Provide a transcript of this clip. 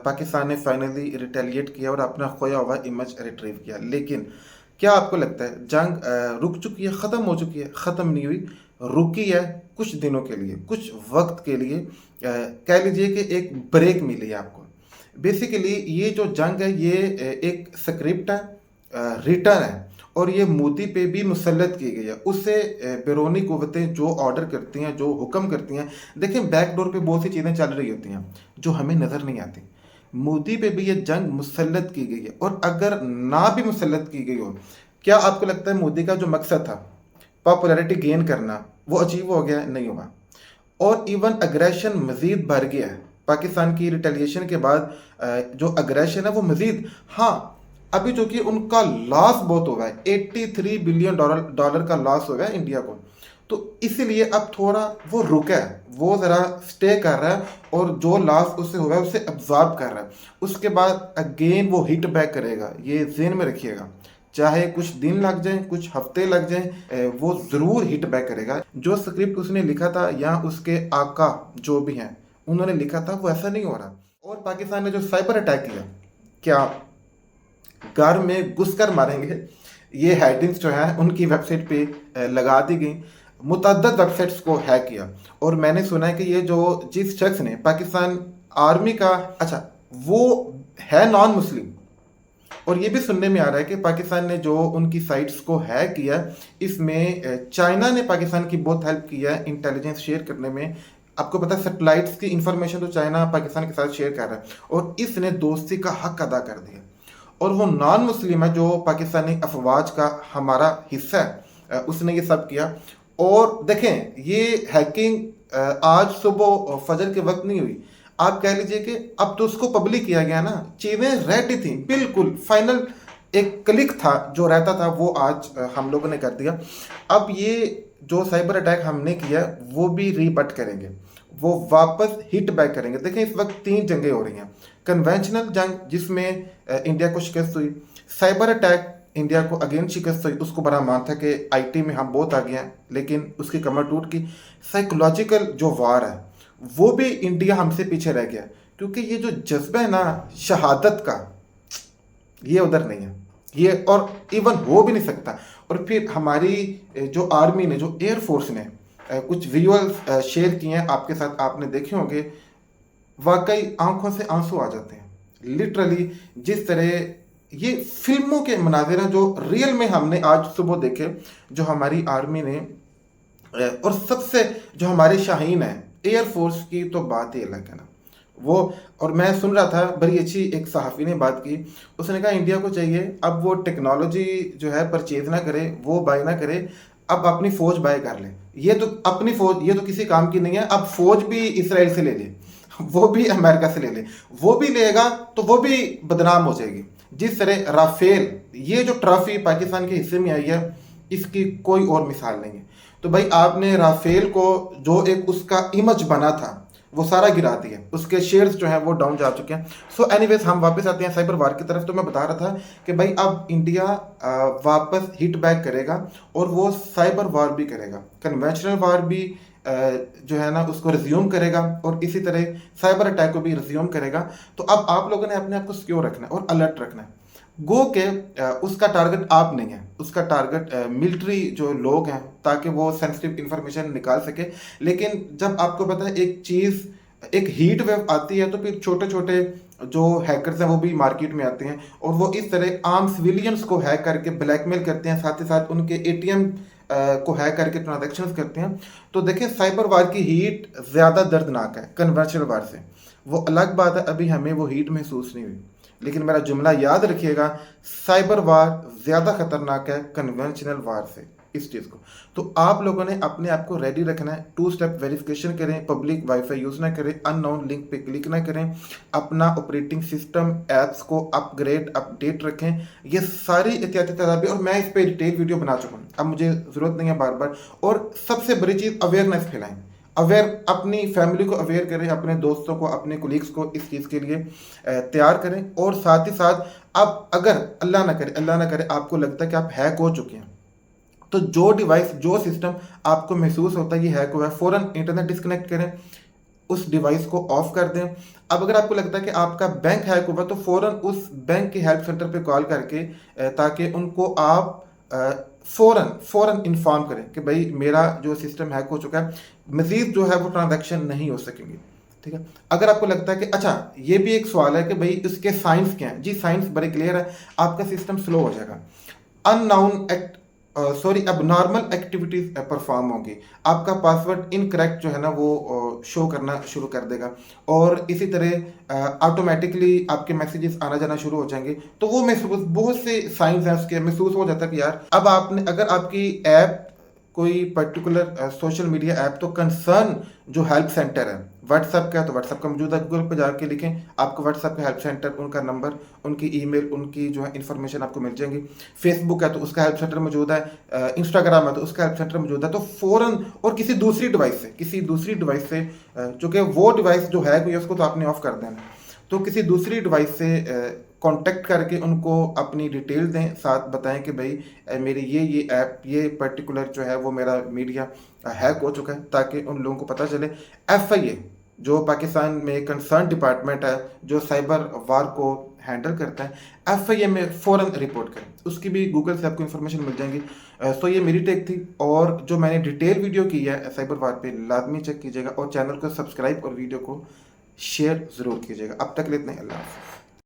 पाकिस्तान ने finally retaliate किया और अपना खोया हुआ इमेज रिट्रीव किया। लेकिन क्या आपको लगता है जंग रुक चुकी है, ख़त्म हो चुकी है? ख़त्म नहीं हुई, रुकी है कुछ दिनों के लिए, कुछ वक्त के लिए। कह लीजिए कि एक ब्रेक मिली है आपको। बेसिकली ये जो जंग है ये एक स्क्रिप्ट है, रिटर्न है, और ये मोदी पे भी मुसल्लत की गई है। उससे बैरूनी कुव्वतें जो ऑर्डर करती हैं, जो हुक्म करती हैं, देखिए बैकडोर पे बहुत सी चीज़ें चल रही होती हैं जो हमें नज़र नहीं आती। मोदी पे भी ये जंग मुसल्लत की गई है, और अगर ना भी मुसल्लत की गई हो, क्या आपको लगता है मोदी का जो मकसद था पॉपुलैरिटी गेन करना वो अचीव हो गया? नहीं हुआ। और इवन अग्रेशन मज़ीद बढ़ गया है पाकिस्तान की रिटेलिएशन के बाद। जो अग्रेशन है वो मज़ीद, हाँ, अभी जो कि उनका लॉस बहुत हुआ है, 83 बिलियन डॉलर का लॉस हो गया है इंडिया को। तो इसीलिए अब थोड़ा वो रुका है, वो ज़रा स्टे कर रहा है, और जो लॉस उससे हुआ है उसे अब्जॉर्ब कर रहा है। उसके बाद अगेन वो हिट बैक करेगा, ये ज़हन में रखिएगा। चाहे कुछ दिन लग जाए, कुछ हफ्ते लग जाए, वो ज़रूर हिट बैक करेगा। जो स्क्रिप्ट उसने लिखा था या उसके आका जो भी हैं उन्होंने लिखा था, वो ऐसा नहीं हो रहा। और पाकिस्तान ने जो साइबर अटैक किया, क्या घर में घुसकर मारेंगे, ये हेडिंग्स जो है उनकी वेबसाइट पे लगा दी गई। मुतअद्दद वेबसाइट्स को हैक किया। और मैंने सुना है कि ये जो जिस शख्स ने पाकिस्तान आर्मी का, अच्छा, वो है नॉन मुस्लिम, और ये भी सुनने में आ रहा है कि पाकिस्तान ने जो उनकी साइट्स को हैक किया, इसमें चाइना ने पाकिस्तान की बहुत हेल्प की है इंटेलिजेंस शेयर करने में। आपको पता है सैटेलाइट्स की इंफॉर्मेशन तो चाइना पाकिस्तान के साथ शेयर कर रहा है, और इसने दोस्ती का हक अदा कर दिया। और वो नॉन मुस्लिम है जो पाकिस्तानी अफवाज का हमारा हिस्सा है, उसने ये सब किया। और देखें, ये हैकिंग आज सुबह फजर के वक्त नहीं हुई। आप कह लीजिए कि अब तो उसको पब्लिक किया गया ना, चीज़ें रेडी थी, बिल्कुल फाइनल एक क्लिक था जो रहता था, वो आज हम लोगों ने कर दिया। अब ये जो साइबर अटैक हमने किया वो भी रीबट करेंगे, वो वापस हिट बैक करेंगे। देखें, इस वक्त 3 जंगें हो रही हैं। कन्वेंशनल जंग जिसमें इंडिया को शिकस्त हुई, साइबर अटैक इंडिया को अगेन शिकस्त हुई, उसको बड़ा मान था कि आईटी में हम बहुत आगे हैं, लेकिन उसकी कमर टूट गई। साइकोलॉजिकल जो वार है वो भी इंडिया हमसे पीछे रह गया, क्योंकि ये जो जज्बा है ना शहादत का, ये उधर नहीं है, ये और इवन हो भी नहीं सकता। और फिर हमारी जो आर्मी ने, जो एयरफोर्स ने कुछ विजुअल्स शेयर किए हैं आपके साथ, आपने देखे होंगे, वाकई आंखों से आंसू आ जाते हैं। लिटरली जिस तरह ये फिल्मों के मनाज़िर हैं जो रियल में हमने आज सुबह देखे, जो हमारी आर्मी ने और सबसे जो हमारे शाहीन है एयरफोर्स की, तो बात ही अलग है ना वो। और मैं सुन रहा था, बड़ी अच्छी एक सहाफ़ी ने बात की, उसने कहा इंडिया को चाहिए अब वो टेक्नोलॉजी जो है परचेज ना करे, वो बाय ना करे, अब अपनी फ़ौज बाय कर ले। ये तो अपनी फ़ौज, ये तो किसी काम की नहीं है, अब फ़ौज भी इसराइल से ले ले, वो भी अमेरिका से ले ले, वो भी लेगा तो वो भी बदनाम हो जाएगी। जिस तरह राफेल, ये जो ट्रॉफी पाकिस्तान के हिस्से में आई है, इसकी कोई और मिसाल नहीं है। तो भाई आपने राफेल को जो एक उसका इमेज बना था वो सारा गिरा दिया, उसके शेयर्स जो हैं वो डाउन जा चुके हैं। सो एनीवेज हम वापस आते हैं साइबर वार की तरफ। तो मैं बता रहा था कि भाई अब इंडिया वापस हिट बैक करेगा, और वो साइबर वार भी करेगा, कन्वेंशनल वार भी जो है ना उसको रिज्यूम करेगा, और इसी तरह साइबर अटैक को भी रिज्यूम करेगा। तो अब आप लोगों ने अपने आप को सिक्योर रखना है और अलर्ट रखना है। गो के उसका टारगेट आप नहीं है, उसका टारगेट मिलिट्री जो लोग हैं, ताकि वो सेंसिटिव इंफॉर्मेशन निकाल सके। लेकिन जब आपको पता है एक चीज़, एक हीट वेव आती है, तो फिर छोटे छोटे जो हैकर्स हैं वो भी मार्केट में आते हैं, और वो इस तरह आम सिविलियंस को हैक करके ब्लैकमेल करते हैं, साथ ही साथ उनके एटीएम को हैक करके ट्रांजैक्शंस करते हैं। तो देखें, साइबर वार की हीट ज़्यादा दर्दनाक है कन्वेंशनल वार से। वो अलग बात है, अभी हमें वो हीट महसूस नहीं हुई, लेकिन मेरा जुमला याद रखिएगा, साइबर वार ज़्यादा ख़तरनाक है कन्वेंशनल वार से, इस चीज़ को। तो आप लोगों ने अपने आप को रेडी रखना है। 2 स्टेप वेरिफिकेशन करें, पब्लिक वाईफाई यूज़ ना करें, अननोन लिंक पे क्लिक ना करें, अपना ऑपरेटिंग सिस्टम ऐप्स को अपग्रेड अपडेट रखें। ये सारी एहतियाती तदाबीर, और मैं इस पर डिटेल वीडियो बना चुका हूँ, अब मुझे ज़रूरत नहीं है बार बार। और सबसे बड़ी चीज़, अवेयरनेस फैलाएं, अवेयर, अपनी फैमिली को अवेयर करें, अपने दोस्तों को, अपने कोलीग्स को इस चीज़ के लिए तैयार करें। और साथ ही साथ अब अगर अल्लाह ना करे आपको लगता है कि आप हैक हो चुके हैं, तो जो डिवाइस, जो सिस्टम आपको महसूस होता है ये हैक हुआ है, फ़ौरन इंटरनेट डिस्कनेक्ट करें, उस डिवाइस को ऑफ कर दें। अब अगर आपको लगता है कि आपका बैंक हैक हुआ तो फ़ौरन उस बैंक के हेल्प सेंटर पे कॉल करके ताकि उनको आप फ़ौरन फ़ौरन इन्फॉर्म करें कि भाई मेरा जो सिस्टम हैक हो चुका है, मज़ीद जो है वो ट्रांजैक्शन नहीं हो सकेंगी। ठीक है। अगर आपको लगता है कि अच्छा, ये भी एक सवाल है कि भाई इसके साइंस क्या हैं, जी साइंस बड़े क्लियर है, आपका सिस्टम स्लो हो जाएगा, अननाउन एक्ट सॉरी अब नॉर्मल एक्टिविटीज परफॉर्म होंगी, आपका पासवर्ड इनकरेक्ट जो है ना वो शो करना शुरू कर देगा, और इसी तरह ऑटोमेटिकली आपके मैसेजेस आना जाना शुरू हो जाएंगे। तो वो महसूस, बहुत से साइंस हैं उसके, महसूस हो जाता है कि यार अब आपने, अगर आपकी ऐप कोई पर्टिकुलर सोशल मीडिया ऐप, तो कंसर्न जो हेल्प सेंटर है, व्हाट्सएप का है तो व्हाट्सएप का मौजूद है, गूगल पर जाके लिखें, आपको व्हाट्सएप का हेल्प सेंटर, उनका नंबर, उनकी ईमेल, उनकी जो है इन्फॉर्मेशन आपको मिल जाएंगी। फेसबुक है तो उसका हेल्प सेंटर मौजूद है, इंस्टाग्राम है तो उसका हेल्प सेंटर मौजूद है। तो फ़ौरन, और किसी दूसरी डिवाइस से, चूँकि वो डिवाइस जो है हुई है उसको तो आपने ऑफ कर देना, तो किसी दूसरी डिवाइस से कांटेक्ट करके उनको अपनी डिटेल दें, साथ बताएं कि भाई मेरी ये ऐप, ये पर्टिकुलर जो है वो मेरा मीडिया हैक हो चुका है, ताकि उन लोगों को पता चले। FIA जो पाकिस्तान में कंसर्न डिपार्टमेंट है जो साइबर वार को हैंडल करता है, FIA में फ़ौरन रिपोर्ट करें, उसकी भी गूगल से आपको इन्फॉर्मेशन मिल जाएंगी। सो ये मेरी टेक थी, और जो मैंने डिटेल वीडियो की है साइबर वार पे, लाजमी चेक कीजिएगा, और चैनल को सब्सक्राइब और वीडियो को शेयर ज़रूर कीजिएगा। अब तक के लिए इतना ही, अल्लाह हाफ़िज़।